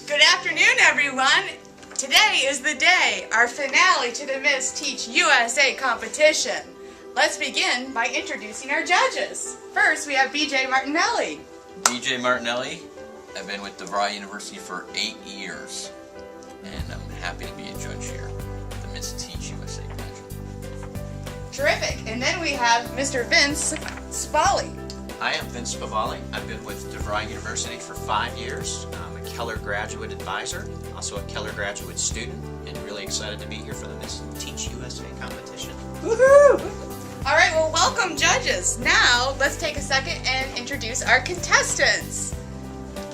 Good afternoon, everyone. Today is the day, our finale to the Miss Teach USA competition. Let's begin by introducing our judges. First, we have BJ Martinelli. BJ Martinelli. I've been with DeVry University for 8 years, and I'm happy to be a judge here at the Miss Teach USA pageant. Terrific. And then we have Mr. Vince Spali. Hi, I'm Vince Spavali. I've been with DeVry University for 5 years. I'm a Keller graduate advisor, also a Keller graduate student, and really excited to be here for the Miss Teach USA competition. Woohoo! All right, well, welcome, judges. Now, let's take a second and introduce our contestants.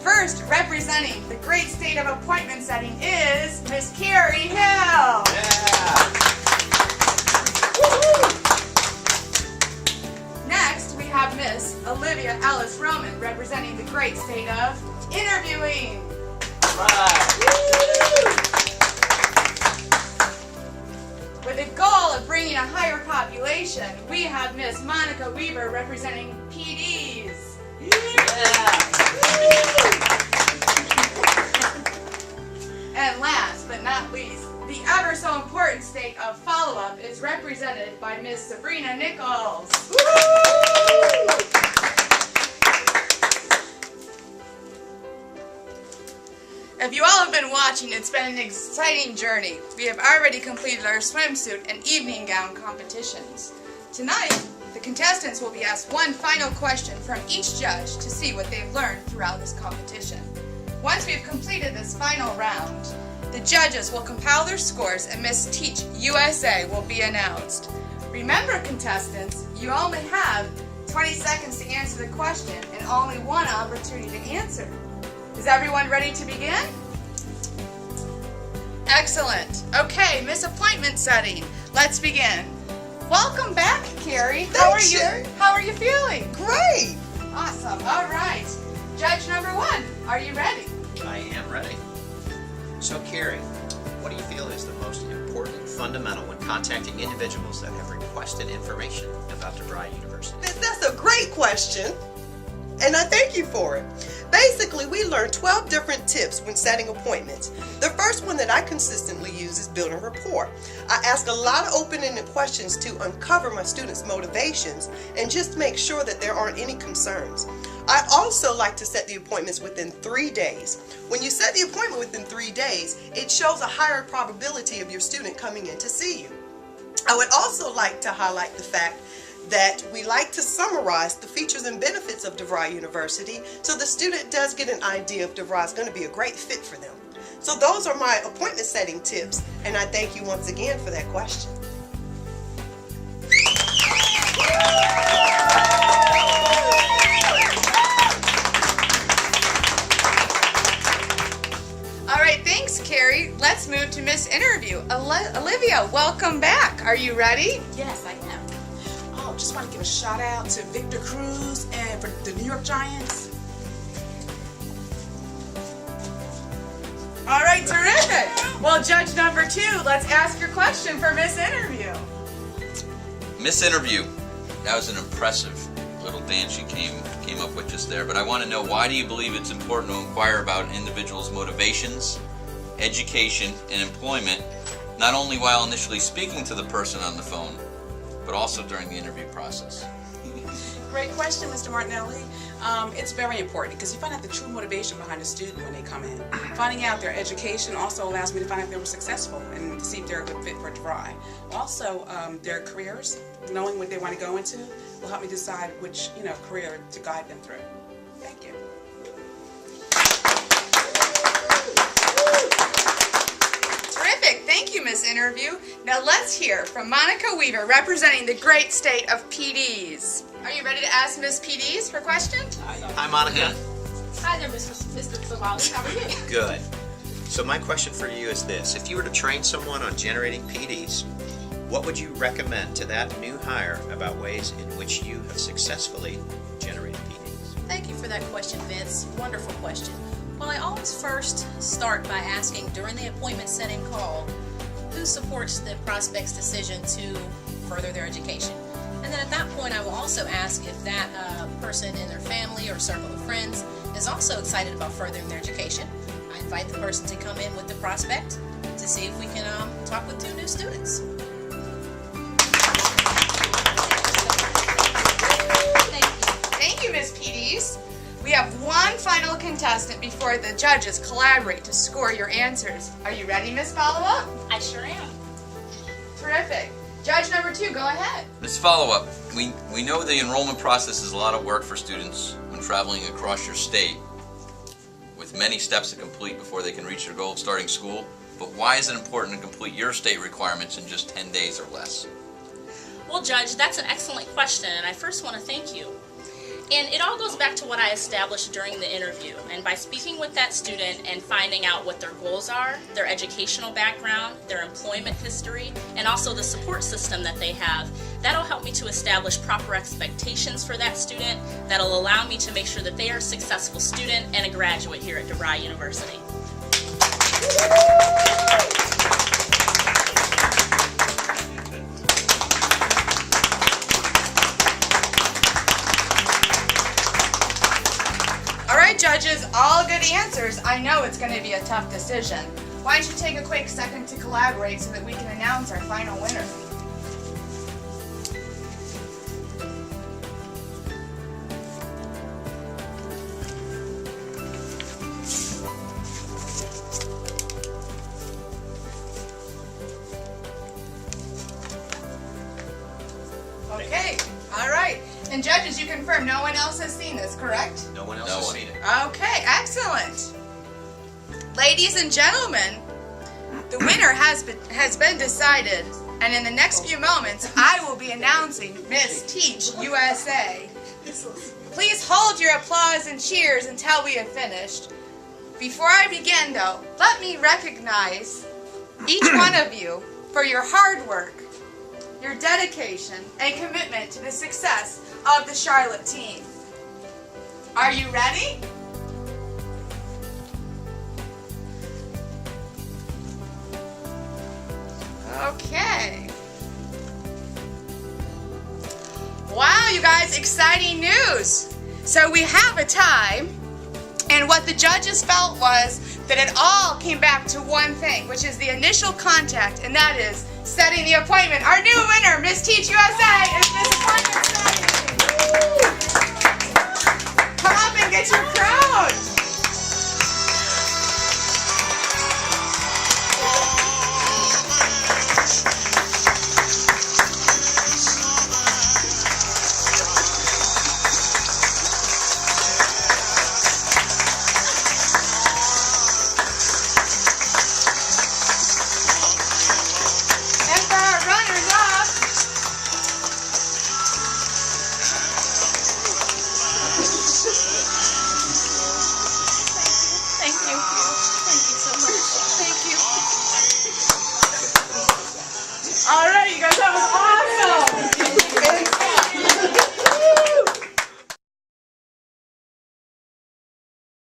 First, representing the great state of appointment setting is Miss Carrie Hill. Yeah! Next, we have Miss Olivia Ellis Roman, representing the great state of interviewing. With the goal of bringing a higher population, we have Miss Monica Weaver, representing PDs. And last but not least, the ever so important state of follow-up is represented by Miss Sabrina Nichols. If you all have been watching, it's been an exciting journey. We have already completed our swimsuit and evening gown competitions. Tonight, the contestants will be asked one final question from each judge to see what they've learned throughout this competition. Once we've completed this final round, the judges will compile their scores and Miss Teach USA will be announced. Remember, contestants, you only have 20 seconds to answer the question and only one opportunity to answer. Is everyone ready to begin? Excellent. Okay, Miss Appointment Setting, let's begin. Welcome back, Carrie. Thanks, Sherry. How are you feeling? Great! Awesome. All right. Judge number one, are you ready? I am ready. So, Carrie, what do you feel is the most important fundamental when contacting individuals that have requested information about DeVry University? That's a great question, and I thank you for it. Basically, we learned 12 different tips when setting appointments. The first one that I consistently use is building rapport. I ask a lot of open-ended questions to uncover my students' motivations and just make sure that there aren't any concerns. I also like to set the appointments within 3 days. When you set the appointment within 3 days, it shows a higher probability of your student coming in to see you. I would also like to highlight the fact that we like to summarize the features and benefits of DeVry University so the student does get an idea if DeVry is going to be a great fit for them. So those are my appointment setting tips, and I thank you once again for that question. All right, thanks, Carrie. Let's move to Miss Interview. Olivia, welcome back. Are you ready? Yes, I am. Oh, just want to give a shout out to Victor Cruz and for the New York Giants. All right, terrific. Well, judge number two, let's ask your question for Miss Interview. Miss Interview. That was an impressive little dance you came up with just there, but I want to know, why do you believe it's important to inquire about an individual's motivations, education, and employment, not only while initially speaking to the person on the phone, but also during the interview process? Great question, Mr. Martinelli. It's very important because you find out the true motivation behind a student when they come in. Finding out their education also allows me to find out if they were successful and see if they're a good fit for DeVry. Also, their careers, knowing what they want to go into, will help me decide which career to guide them through. Thank you. Terrific. Thank you, Miss Interview. Now let's hear from Monica Weaver, representing the great state of PDs. Are you ready to ask Miss PDs her question? Hi, Monica. Hi there, Mr. Savali. How are you? Good. So my question for you is this. If you were to train someone on generating PDs, what would you recommend to that new hire about ways in which you have successfully generated PDs? Thank you for that question, Vince. Wonderful question. Well, I always first start by asking during the appointment setting call, who supports the prospect's decision to further their education? And then at that point, I will also ask if that person in their family or circle of friends is also excited about furthering their education. I I invite the person to come in with the prospect to see if we can talk with 2 new students. Thank you. Thank you, Ms. Peters. We have one final contestant before the judges collaborate to score your answers. Are you ready, Ms. Follow-Up? I sure am. Terrific. Judge number 2, go ahead. This follow-up, we know the enrollment process is a lot of work for students when traveling across your state with many steps to complete before they can reach their goal of starting school. But why is it important to complete your state requirements in just 10 days or less? Well, Judge, that's an excellent question, and I first want to thank you. And it all goes back to what I established during the interview. And by speaking with that student and finding out what their goals are, their educational background, their employment history, and also the support system that they have, that'll help me to establish proper expectations for that student that'll allow me to make sure that they are a successful student and a graduate here at DeVry University. Judges, all good answers. I know it's going to be a tough decision. Why don't you take a quick second to collaborate so that we can announce our final winner? Okay, all right. And judges, you confirm no one else has seen this, correct? No one else has seen it. Okay, excellent. Ladies and gentlemen, the winner has been decided, and in the next few moments, I will be announcing Miss Teach USA. Please hold your applause and cheers until we have finished. Before I begin, though, let me recognize each one of you for your hard work, your dedication, and commitment to the success of the Charlotte team. Are you ready? Okay. Wow, you guys, exciting news. So we have a tie, and what the judges felt was that it all came back to one thing, which is the initial contact, and that is setting the appointment. Our new winner, Miss Teach USA, is Miss Appointment Setting. Come up and get your crown. And for our runners-up, Thank you. Thank you so much. thank you. All right, you guys, that was awesome.